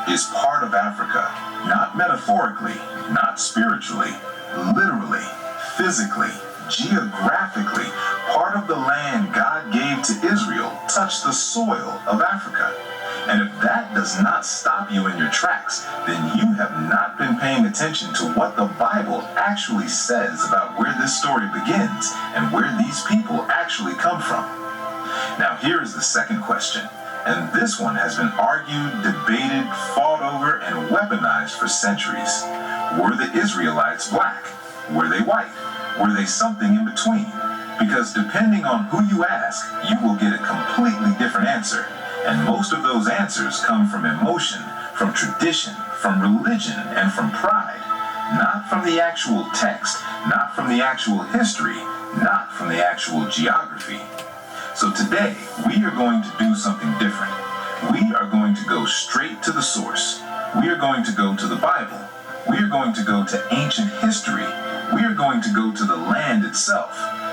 is part of Africa, not metaphorically, not spiritually, literally, physically, geographically. Part of the land God gave to Israel touched the soil of Africa. And if that does not stop you in your tracks, then you have not been paying attention to what the Bible actually says about where this story begins and where these people actually come from. Now here is the second question, and this one has been argued, debated, fought over, and weaponized for centuries. Were the Israelites black? Were they white? Were they something in between? Because depending on who you ask, you will get a completely different answer. And most of those answers come from emotion, from tradition, from religion, and from pride. Not from the actual text, not from the actual history, not from the actual geography. So today, we are going to do something different. We are going to go straight to the source. We are going to go to the Bible. We are going to go to ancient history. We are going to go to the land itself.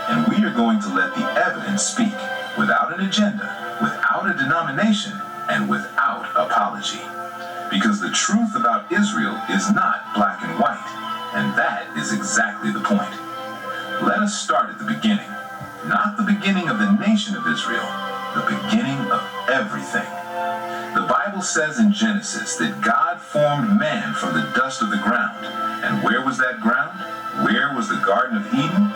And we are going to let the evidence speak, without an agenda, without a denomination, and without apology. Because the truth about Israel is not black and white, and that is exactly the point. Let us start at the beginning. Not the beginning of the nation of Israel, the beginning of everything. The Bible says in Genesis that God formed man from the dust of the ground. And where was that ground? Where was the Garden of Eden?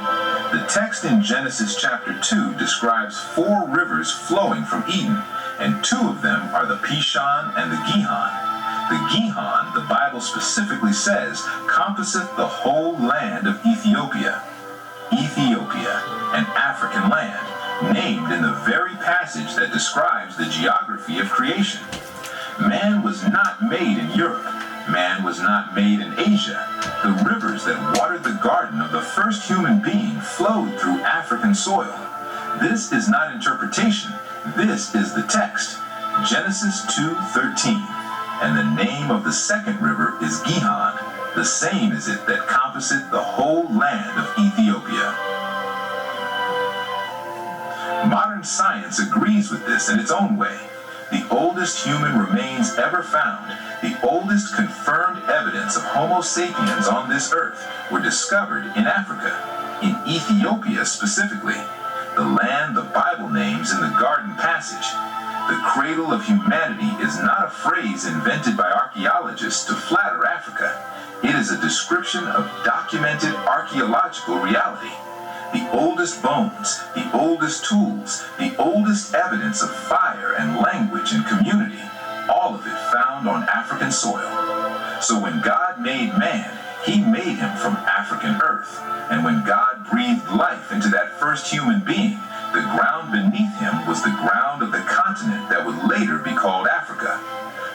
The text in Genesis chapter 2 describes 4 rivers flowing from Eden, and 2 of them are the Pishon and the Gihon. The Gihon, the Bible specifically says, compasseth the whole land of Ethiopia. Ethiopia, an African land, named in the very passage that describes the geography of creation. Man was not made in Europe. Man was not made in Asia. The rivers that watered the garden of the first human being flowed through African soil. This is not interpretation. This is the text. Genesis 2:13. And the name of the second river is Gihon. The same is it that compasseth the whole land of Ethiopia. Modern science agrees with this in its own way. The oldest human remains ever found, the oldest confirmed evidence of Homo sapiens on this earth, were discovered in Africa, in Ethiopia specifically, the land the Bible names in the Garden passage. The cradle of humanity is not a phrase invented by archaeologists to flatter Africa. It is a description of documented archaeological reality. The oldest bones, the oldest tools, the oldest evidence of fire and language and community, all of it found on African soil. So when God made man, he made him from African earth. And when God breathed life into that first human being, the ground beneath him was the ground of the continent that would later be called Africa.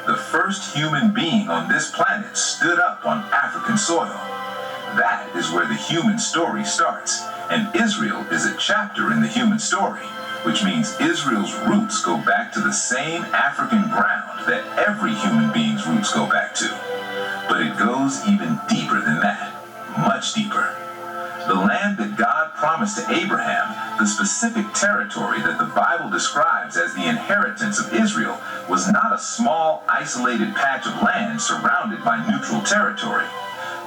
The first human being on this planet stood up on African soil. That is where the human story starts. And Israel is a chapter in the human story, which means Israel's roots go back to the same African ground that every human being's roots go back to. But it goes even deeper than that, much deeper. The land that God promised to Abraham, the specific territory that the Bible describes as the inheritance of Israel, was not a small, isolated patch of land surrounded by neutral territory.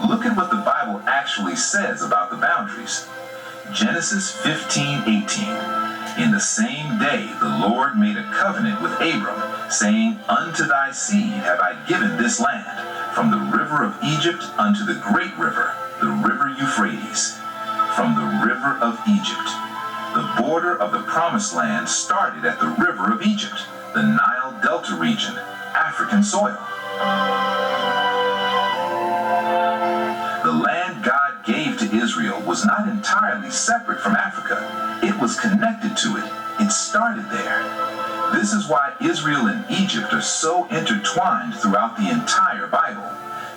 Look at what the Bible actually says about the boundaries. Genesis 15:18. In the same day the Lord made a covenant with Abram, saying, Unto thy seed have I given this land, from the river of Egypt unto the great river, the river Euphrates. From the river of Egypt. The border of the promised land started at the river of Egypt, the Nile Delta region, African soil. The land God gave to Israel was not entirely separate from Africa. It was connected to it. It started there. This is why Israel and Egypt are so intertwined throughout the entire Bible.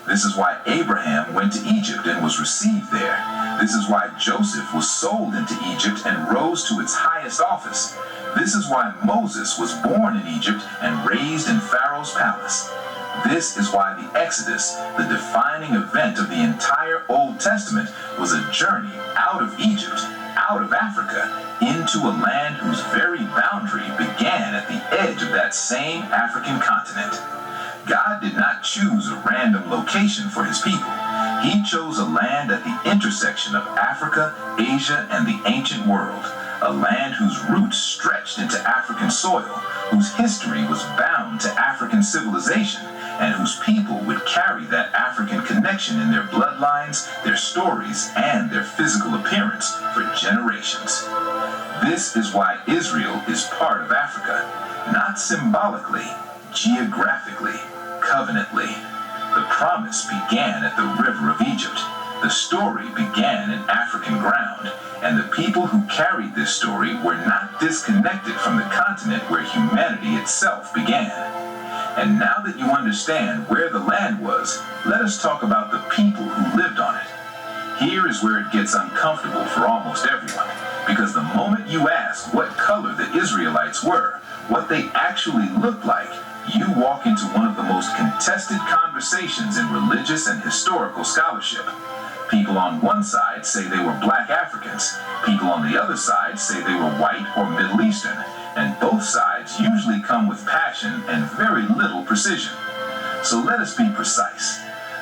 This is why Abraham went to Egypt and was received there. This is why Joseph was sold into Egypt and rose to its highest office. This is why Moses was born in Egypt and raised in Pharaoh's palace. This is why the Exodus, the defining event of the entire Old Testament, was a journey out of Egypt, out of Africa, into a land whose very boundary began at the edge of that same African continent. God did not choose a random location for his people. He chose a land at the intersection of Africa, Asia, and the ancient world, a land whose roots stretched into African soil, whose history was bound to African civilization, and whose people would carry that African connection in their bloodlines, their stories, and their physical appearance for generations. This is why Israel is part of Africa, not symbolically, geographically, covenantly. The promise began at the river of Egypt. The story began in African ground, and the people who carried this story were not disconnected from the continent where humanity itself began. And now that you understand where the land was, let us talk about the people who lived on it. Here is where it gets uncomfortable for almost everyone, because the moment you ask what color the Israelites were, what they actually looked like, you walk into one of the most contested conversations in religious and historical scholarship. People on one side say they were black Africans. People on the other side say they were white or Middle Eastern. And both sides usually come with passion and very little precision. So let us be precise.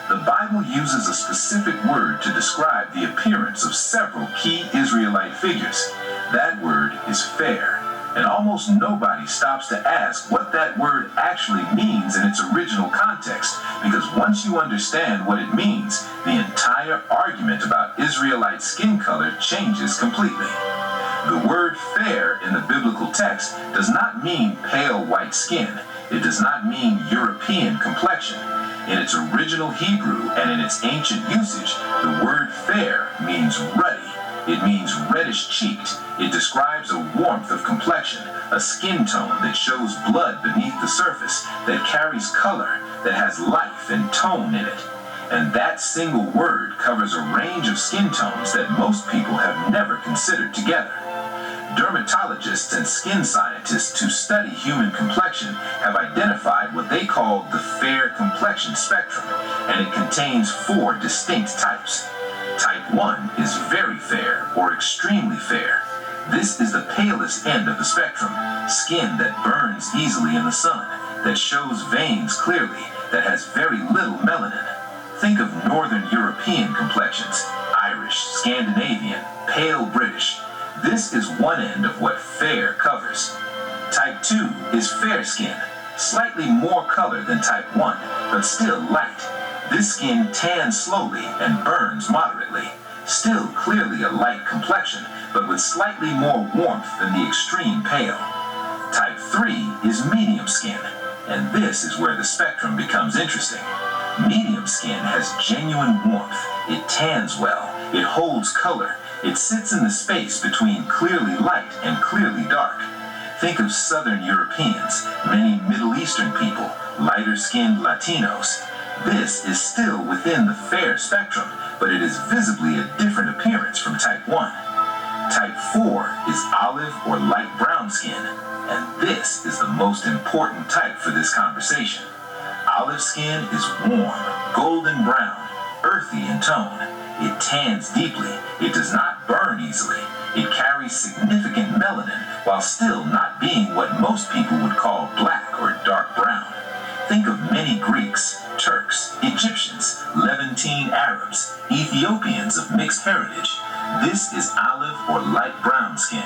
The Bible uses a specific word to describe the appearance of several key Israelite figures. That word is fair. And almost nobody stops to ask what that word actually means in its original context, because once you understand what it means, the entire argument about Israelite skin color changes completely. The word fair in the biblical text does not mean pale white skin. It does not mean European complexion. In its original Hebrew and in its ancient usage, the word fair means ruddy. It means reddish-cheeked. It describes a warmth of complexion, a skin tone that shows blood beneath the surface, that carries color, that has life and tone in it. And that single word covers a range of skin tones that most people have never considered together. Dermatologists and skin scientists who study human complexion have identified what they call the fair complexion spectrum, and it contains 4 distinct types. Type 1 is very fair or extremely fair. This is the palest end of the spectrum, skin that burns easily in the sun, that shows veins clearly, that has very little melanin. Think of Northern European complexions, Irish, Scandinavian, pale British. This is one end of what fair covers. Type 2 is fair skin, slightly more color than type 1, but still light. This skin tans slowly and burns moderately. Still clearly a light complexion, but with slightly more warmth than the extreme pale. Type 3 is medium skin, and this is where the spectrum becomes interesting. Medium skin has genuine warmth. It tans well. It holds color. It sits in the space between clearly light and clearly dark. Think of Southern Europeans, many Middle Eastern people, lighter-skinned Latinos. This is still within the fair spectrum, but it is visibly a different appearance from type 1. Type 4 is olive or light brown skin, and this is the most important type for this conversation. Olive skin is warm, golden brown, earthy in tone. It tans deeply. It does not burn easily. It carries significant melanin while still not being what most people would call black or dark brown. Think of many Greeks, Turks, Egyptians, Levantine Arabs, Ethiopians of mixed heritage. This is olive or light brown skin.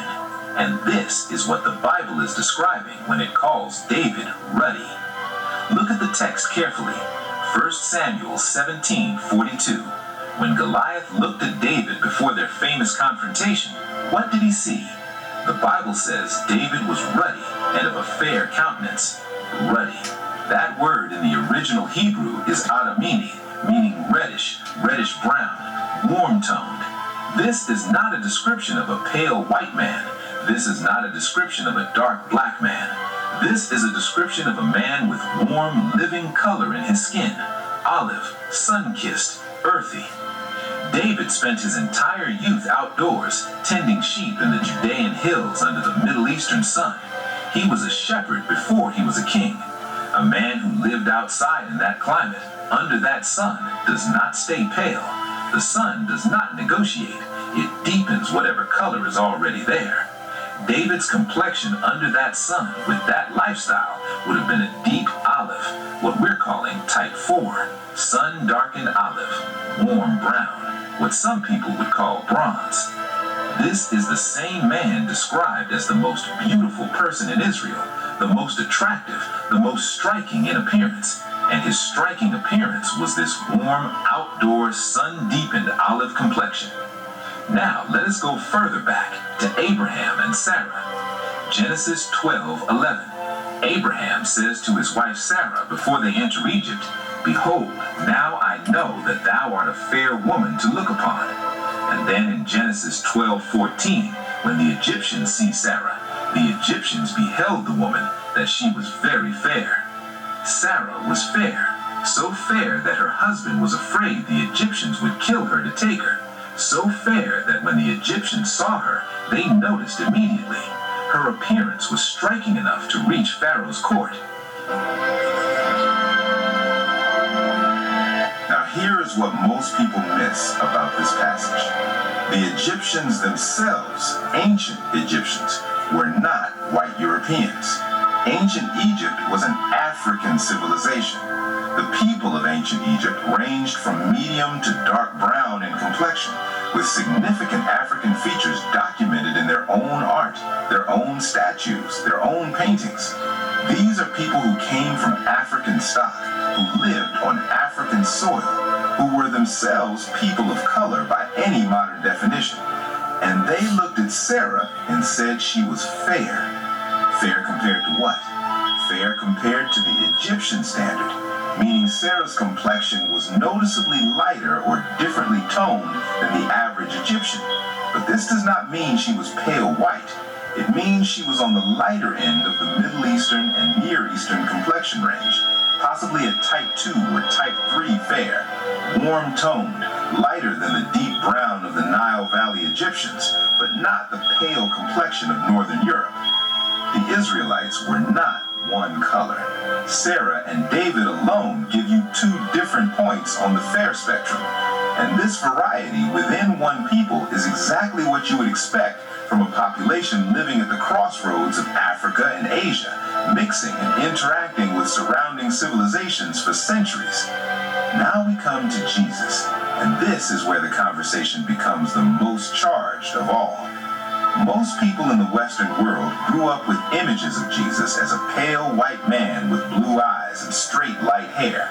And this is what the Bible is describing when it calls David ruddy. Look at the text carefully. 1 Samuel 17:42. When Goliath looked at David before their famous confrontation, what did he see? The Bible says David was ruddy and of a fair countenance. Ruddy. That word in the original Hebrew is adamini, meaning reddish, reddish-brown, warm-toned. This is not a description of a pale white man. This is not a description of a dark black man. This is a description of a man with warm, living color in his skin, olive, sun-kissed, earthy. David spent his entire youth outdoors, tending sheep in the Judean hills under the Middle Eastern sun. He was a shepherd before he was a king. A man who lived outside in that climate, under that sun, does not stay pale. The sun does not negotiate. It deepens whatever color is already there. David's complexion under that sun with that lifestyle would have been a deep olive, what we're calling type 4, sun-darkened olive, warm brown, what some people would call bronze. This is the same man described as the most beautiful person in Israel, the most attractive, the most striking in appearance, and his striking appearance was this warm, outdoor, sun-deepened olive complexion. Now, let us go further back to Abraham and Sarah. Genesis 12:11. Abraham says to his wife Sarah before they enter Egypt, "Behold, now I know that thou art a fair woman to look upon." And then in Genesis 12:14, when the Egyptians see Sarah, the Egyptians beheld the woman that she was very fair. Sarah was fair, so fair that her husband was afraid the Egyptians would kill her to take her. So fair that when the Egyptians saw her, they noticed immediately. Her appearance was striking enough to reach Pharaoh's court. Now here is what most people miss about this passage. The Egyptians themselves, ancient Egyptians, were not white Europeans. Ancient Egypt was an African civilization. The people of ancient Egypt ranged from medium to dark brown in complexion, with significant African features documented in their own art, their own statues, their own paintings. These are people who came from African stock, who lived on African soil, who were themselves people of color by any modern definition. And they looked at Sarah and said she was fair. Fair compared to what? Fair compared to the Egyptian standard, meaning Sarah's complexion was noticeably lighter or differently toned than the average Egyptian. But this does not mean she was pale white. It means she was on the lighter end of the Middle Eastern and Near Eastern complexion range, possibly a type 2 or type 3 fair, warm toned, lighter than the deep brown of the Nile Valley Egyptians, but not the pale complexion of Northern Europe. The Israelites were not one color. Sarah and David alone give you two different points on the fair spectrum. And this variety within one people is exactly what you would expect from a population living at the crossroads of Africa and Asia, mixing and interacting with surrounding civilizations for centuries. Now we come to Jesus, and this is where the conversation becomes the most charged of all. Most people in the Western world grew up with images of Jesus as a pale white man with blue eyes and straight light hair.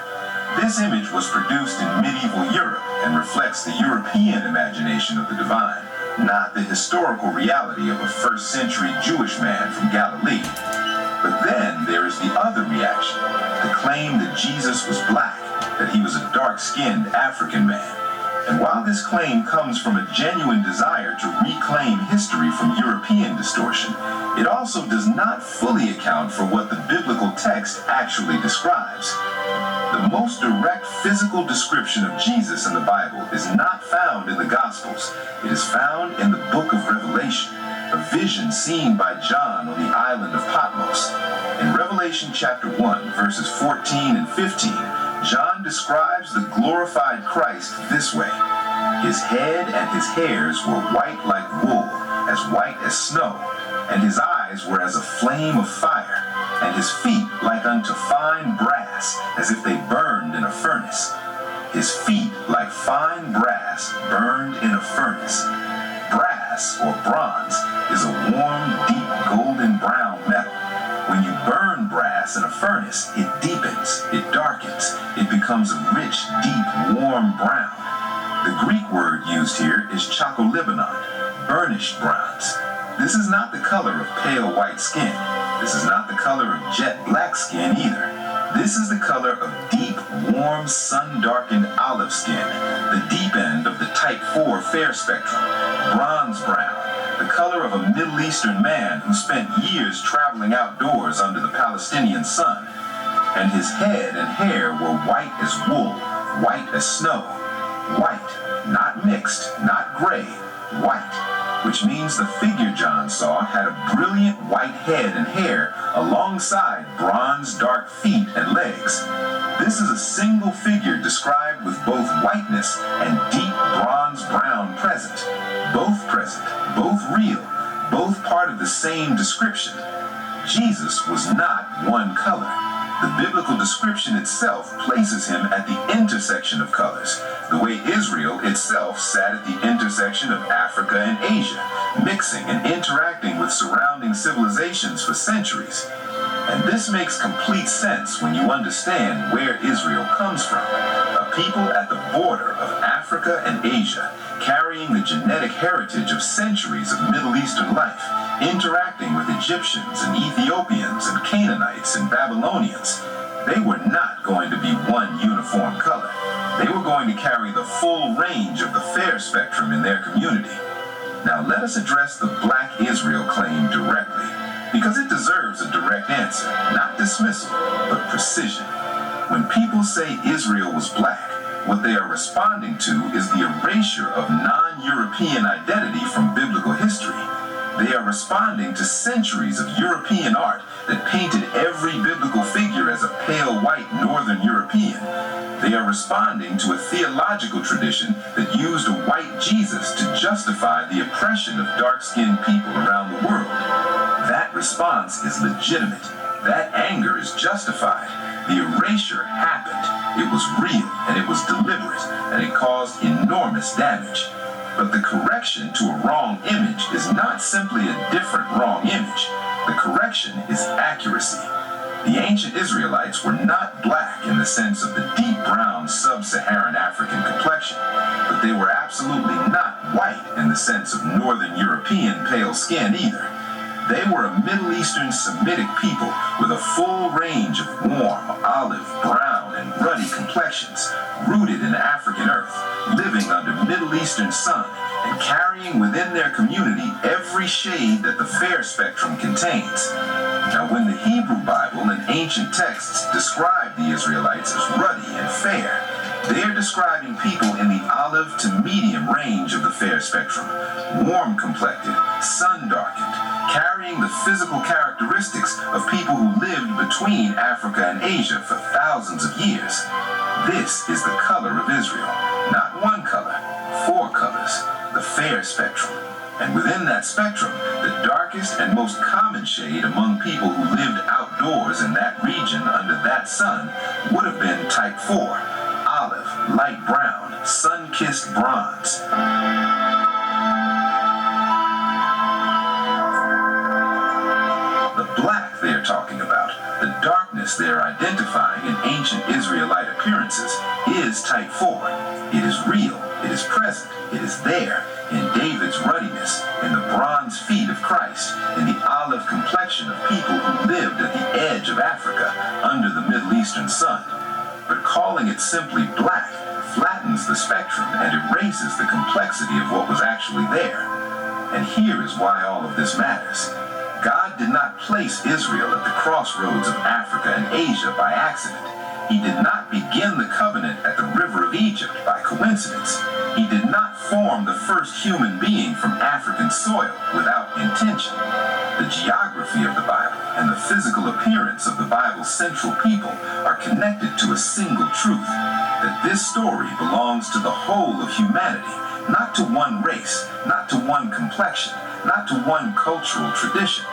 This image was produced in medieval Europe and reflects the European imagination of the divine, not the historical reality of a first-century Jewish man from Galilee. But then there is the other reaction, the claim that Jesus was black, that he was a dark-skinned African man. And while this claim comes from a genuine desire to reclaim history from European distortion, it also does not fully account for what the biblical text actually describes. The most direct physical description of Jesus in the Bible is not found in the Gospels. It is found in the book of Revelation, a vision seen by John on the island of Patmos. In Revelation chapter 1, verses 14 and 15, John describes the glorified Christ this way. His head and his hairs were white like wool, as white as snow, and his eyes were as a flame of fire, and his feet like unto fine brass, as if they burned in a furnace. His feet like fine brass burned in a furnace. Brass, or bronze, is a warm, deep golden brown metal. When you burn brass in a furnace, it deepens, it darkens, it becomes a rich, deep, warm brown. The Greek word used here is chakolibanon, burnished bronze. This is not the color of pale white skin. This is not the color of jet black skin either. This is the color of deep, warm, sun-darkened olive skin, the deep end of the type 4 fair spectrum, bronze brown, the color of a Middle Eastern man who spent years traveling outdoors under the Palestinian sun. And his head and hair were white as wool, white as snow. White, not mixed, not gray, white, which means the figure John saw had a brilliant white head and hair alongside bronze dark feet and legs. This is a single figure described with both whiteness and deep bronze brown present, both real, both part of the same description. Jesus was not one color. The biblical description itself places him at the intersection of colors, the way Israel itself sat at the intersection of Africa and Asia, mixing and interacting with surrounding civilizations for centuries. And this makes complete sense when you understand where Israel comes from, a people at the border of Africa and Asia, carrying the genetic heritage of centuries of Middle Eastern life, interacting with Egyptians and Ethiopians and Canaanites and Babylonians. They were not going to be one uniform color. They were going to carry the full range of the fair spectrum in their community. Now let us address the Black Israel claim directly, because it deserves a direct answer, not dismissal, but precision. When people say Israel was black, what they are responding to is the erasure of non-European identity from biblical history. They are responding to centuries of European art that painted every biblical figure as a pale white Northern European. They are responding to a theological tradition that used a white Jesus to justify the oppression of dark-skinned people around the world. That response is legitimate. That anger is justified. The erasure happened. It was real, and it was deliberate, and it caused enormous damage. But the correction to a wrong image is not simply a different wrong image. The correction is accuracy. The ancient Israelites were not black in the sense of the deep brown sub-Saharan African complexion, but they were absolutely not white in the sense of Northern European pale skin either. They were a Middle Eastern Semitic people with a full range of warm, olive, brown, and ruddy complexions, rooted in African earth, living under Middle Eastern sun, and carrying within their community every shade that the fair spectrum contains. Now, when the Hebrew Bible and ancient texts describe the Israelites as ruddy and fair, they are describing people in the olive to medium range of the fair spectrum, warm-complected, sun-darkened, carrying the physical characteristics of people who lived between Africa and Asia for thousands of years. This is the color of Israel. Not one color, four colors, the fair spectrum. And within that spectrum, the darkest and most common shade among people who lived outdoors in that region under that sun would have been type 4, olive, light brown, sun-kissed bronze. The black they are talking about, the darkness they are identifying in ancient Israelite appearances, is type 4. It is real, it is present, it is there, in David's ruddiness, in the bronze feet of Christ, in the olive complexion of people who lived at the edge of Africa under the Middle Eastern sun. But calling it simply black flattens the spectrum and erases the complexity of what was actually there. And here is why all of this matters. God did not place Israel at the crossroads of Africa and Asia by accident. He did not begin the covenant at the river of Egypt by coincidence. He did not form the first human being from African soil without intention. The geography of the Bible and the physical appearance of the Bible's central people are connected to a single truth, that this story belongs to the whole of humanity, not to one race, not to one complexion, not to one cultural tradition.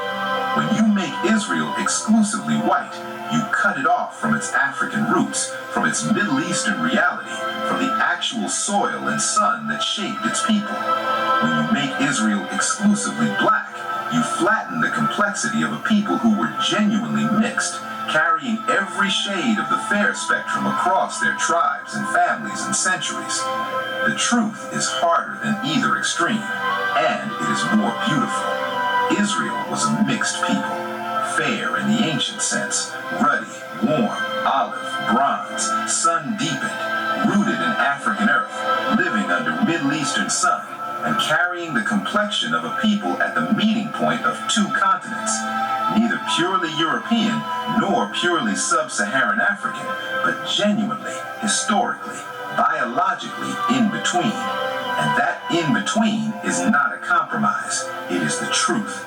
When you make Israel exclusively white, you cut it off from its African roots, from its Middle Eastern reality, from the actual soil and sun that shaped its people. When you make Israel exclusively black, you flatten the complexity of a people who were genuinely mixed, carrying every shade of the fair spectrum across their tribes and families and centuries. The truth is harder than either extreme, and it is more beautiful. Israel was a mixed people, fair in the ancient sense, ruddy, warm, olive, bronze, sun-deepened, rooted in African earth, living under Middle Eastern sun, and carrying the complexion of a people at the meeting point of two continents, neither purely European nor purely sub-Saharan African, but genuinely, historically, biologically in between. And that in between is not a compromise, it is the truth.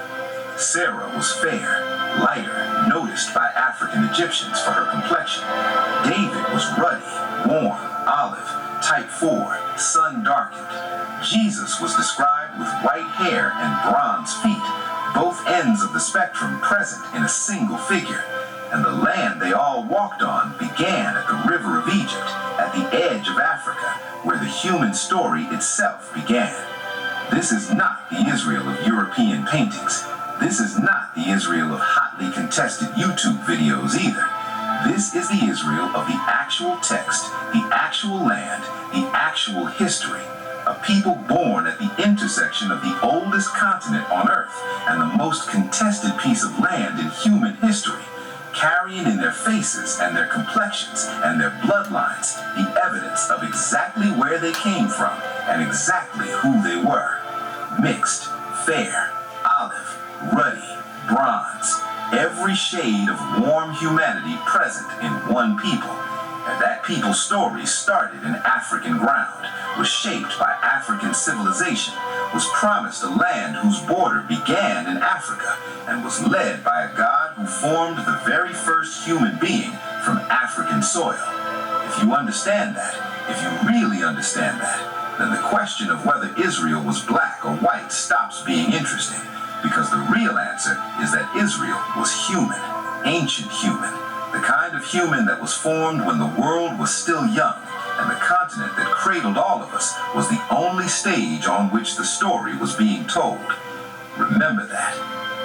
Sarah was fair, lighter, noticed by African Egyptians for her complexion. David was ruddy, warm, olive, type 4, sun-darkened. Jesus was described with white hair and bronze feet, both ends of the spectrum present in a single figure, and the land they all walked on began at the river of Egypt, at the edge of Africa, where the human story itself began. This is not the Israel of European paintings. This is not the Israel of hotly contested YouTube videos either. This is the Israel of the actual text, the actual land, the actual history. A people born at the intersection of the oldest continent on earth and the most contested piece of land in human history, carrying in their faces and their complexions and their bloodlines the evidence of exactly where they came from and exactly who they were. Mixed, fair, olive, ruddy, bronze, every shade of warm humanity present in one people. And that people's story started in African ground, was shaped by African civilization, was promised a land whose border began in Africa, and was led by a God who formed the very first human being from African soil. If you understand that, if you really understand that, then the question of whether Israel was black or white stops being interesting, because the real answer is that Israel was human, ancient human, the kind of human that was formed when the world was still young, and the continent that cradled all of us was the only stage on which the story was being told. Remember that.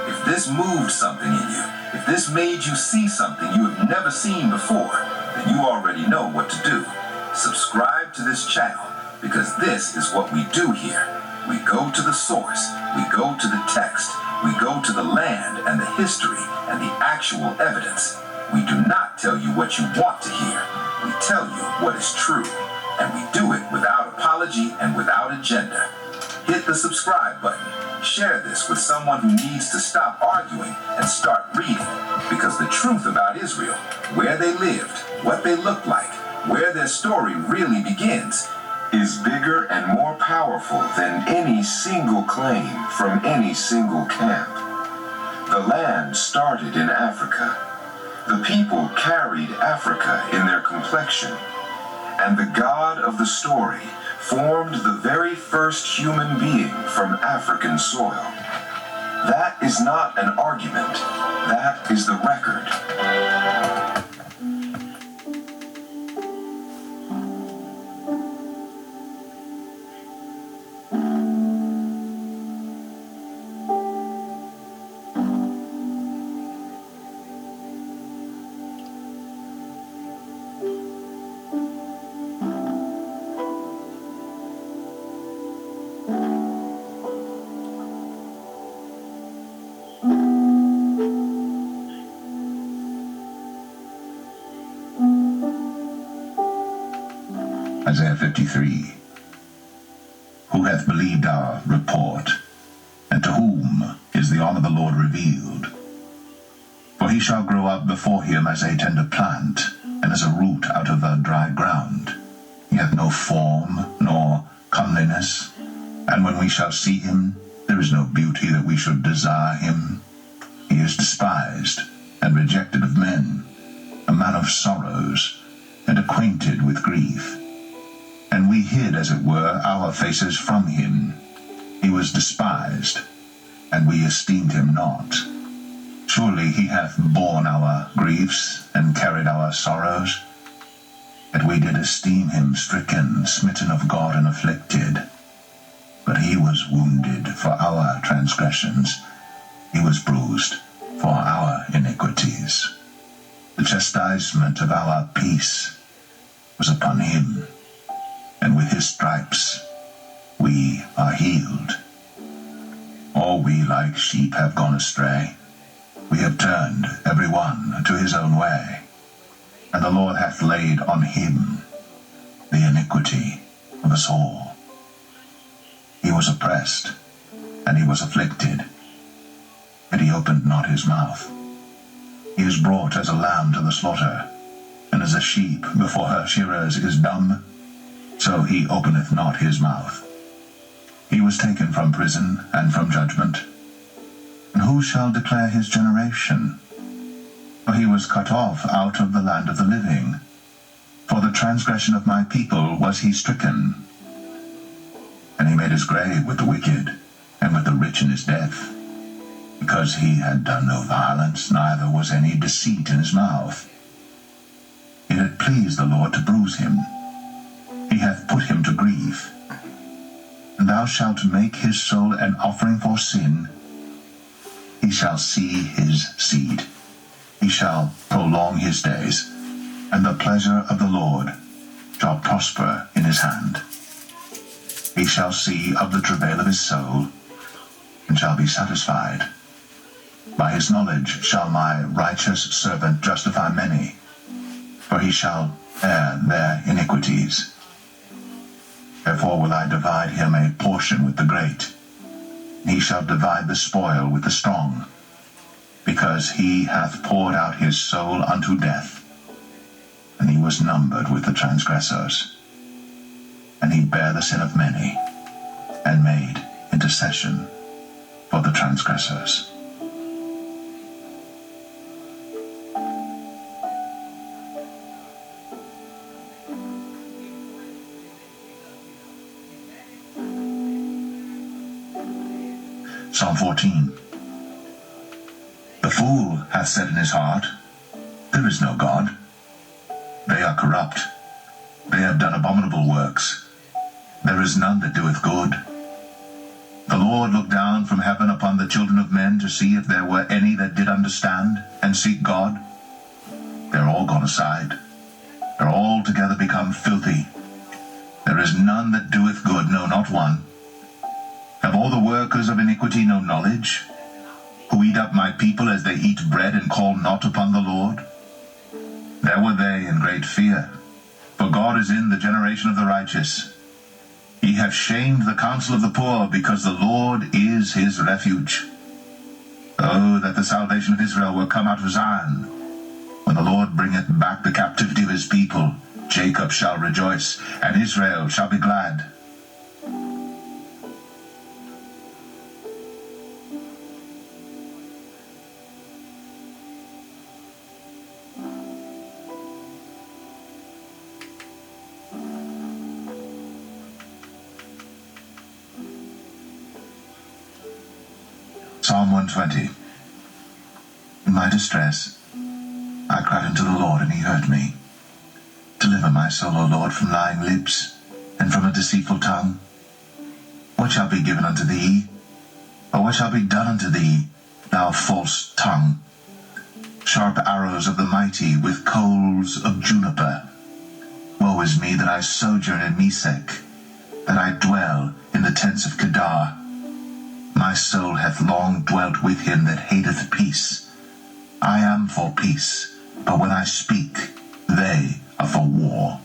If this moved something in you, if this made you see something you have never seen before, then you already know what to do. Subscribe to this channel, because this is what we do here. We go to the source, we go to the text, we go to the land and the history and the actual evidence. We do not tell you what you want to hear. We tell you what is true, and we do it without apology and without agenda. Hit the subscribe button. Share this with someone who needs to stop arguing and start reading, because the truth about Israel, where they lived, what they looked like, where their story really begins, is bigger and more powerful than any single claim from any single camp. The land started in Africa. The people carried Africa in their complexion, and the God of the story formed the very first human being from African soil. That is not an argument. That is the record. Isaiah 53. Who hath believed our report, and to whom is the arm of the Lord revealed? For he shall grow up before him as a tender plant, and as a root out of a dry ground. He hath no form, nor comeliness, and when we shall see him, there is no beauty that we should desire him. He is despised and rejected of men, a man of sorrows, and acquainted with grief. And we hid, as it were, our faces from him. He was despised, and we esteemed him not. Surely he hath borne our griefs, and carried our sorrows. Yet we did esteem him stricken, smitten of God, and afflicted. But he was wounded for our transgressions, he was bruised for our iniquities. The chastisement of our peace was upon him, and with his stripes we are healed. All we like sheep have gone astray. We have turned every one to his own way, and the Lord hath laid on him the iniquity of us all. He was oppressed, and he was afflicted, yet he opened not his mouth. He is brought as a lamb to the slaughter, and as a sheep before her shearers is dumb, so he openeth not his mouth. He was taken from prison and from judgment. And who shall declare his generation? For he was cut off out of the land of the living. For the transgression of my people was he stricken. And he made his grave with the wicked, and with the rich in his death, because he had done no violence, neither was any deceit in his mouth. It had pleased the Lord to bruise him. He hath put him to grief. And thou shalt make his soul an offering for sin. He shall see his seed. He shall prolong his days, and the pleasure of the Lord shall prosper in his hand. He shall see of the travail of his soul, and shall be satisfied. By his knowledge shall my righteous servant justify many, for he shall bear their iniquities. Therefore will I divide him a portion with the great. He shall divide the spoil with the strong, because he hath poured out his soul unto death, and he was numbered with the transgressors. And he bare the sin of many, and made intercession for the transgressors. Psalm 14. The fool hath said in his heart, There is no God. They are corrupt. They have done abominable works. There is none that doeth good. The Lord looked down from heaven upon the children of men to see if there were any that did understand and seek God. They are all gone aside. They are all together become filthy. There is none that doeth good, no, not one. Have all the workers of iniquity no knowledge, who eat up my people as they eat bread and call not upon the Lord? There were they in great fear, for God is in the generation of the righteous. Ye have shamed the counsel of the poor, because the Lord is his refuge. Oh, that the salvation of Israel were come out of Zion. When the Lord bringeth back the captivity of his people, Jacob shall rejoice, and Israel shall be glad. Psalm 120. In my distress, I cried unto the Lord, and he heard me. Deliver my soul, O Lord, from lying lips, and from a deceitful tongue. What shall be given unto thee? Or what shall be done unto thee, thou false tongue? Sharp arrows of the mighty, with coals of juniper. Woe is me that I sojourn in Mesech, that I dwell in the tents of Kedar. My soul hath long dwelt with him that hateth peace. I am for peace, but when I speak, they are for war.